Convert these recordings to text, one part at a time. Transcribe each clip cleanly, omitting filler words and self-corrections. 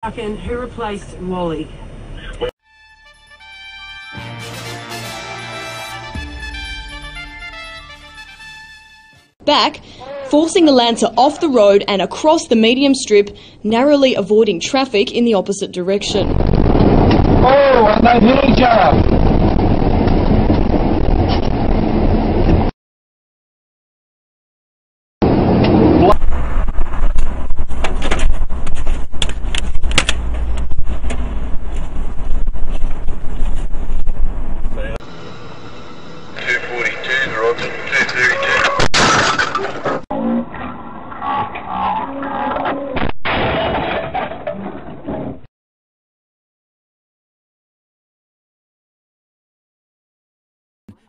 Fucking who replaced Wally? Back, forcing the Lancer off the road and across the medium strip, narrowly avoiding traffic in the opposite direction. Oh, and they hit each other.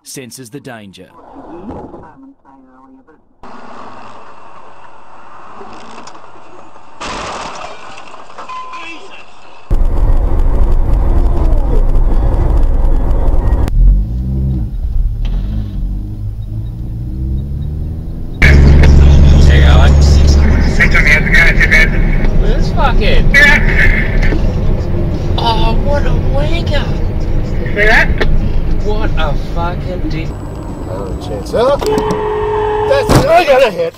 Senses the danger. This fucking... Oh, what a wanker! See that? What a fucking dick. Oh, chance up. That's it, I got a hit.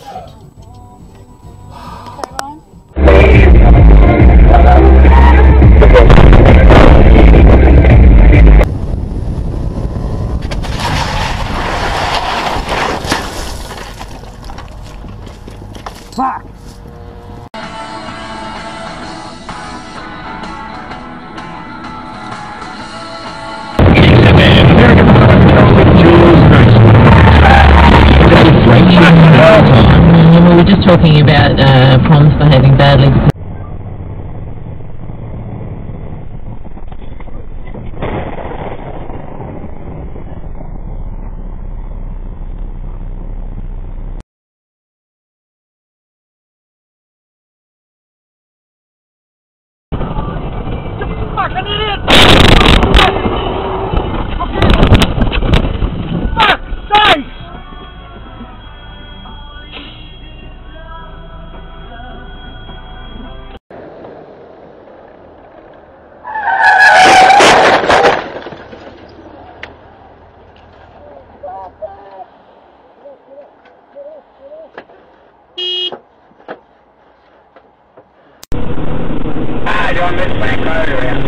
Fuck! We were just talking about Proms behaving badly. Fucking idiot! Fuck! Thanks! You're on this bank road around.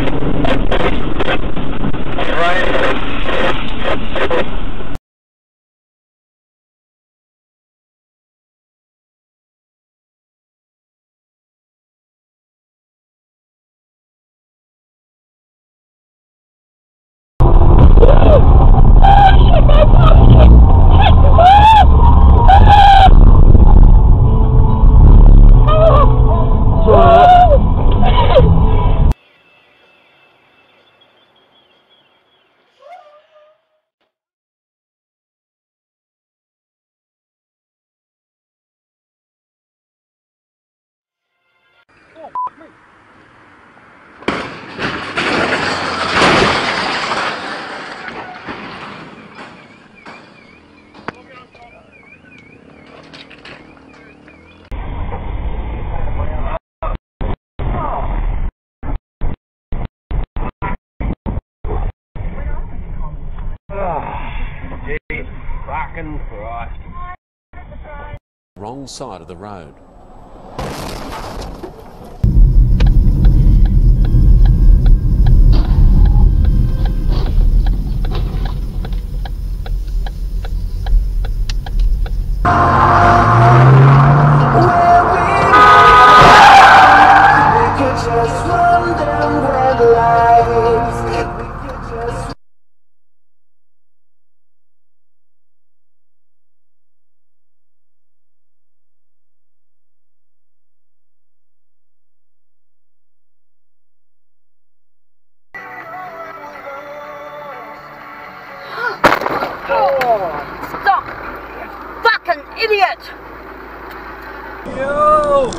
Jesus fucking Christ. Wrong side of the road. Stop! Fucking idiot! Yo!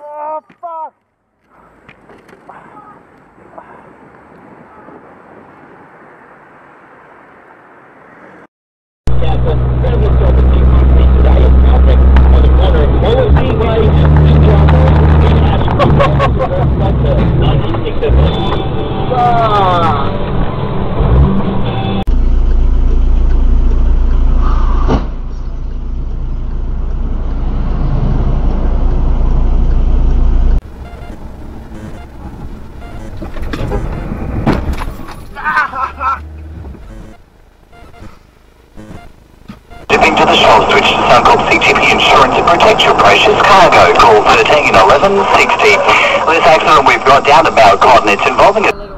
Oh, fuck! Shipping to the shore, switch to Suncorp CTP Insurance and protect your precious cargo. Call 13 11 60. This accident we've got down to Mount Cotton, it's involving a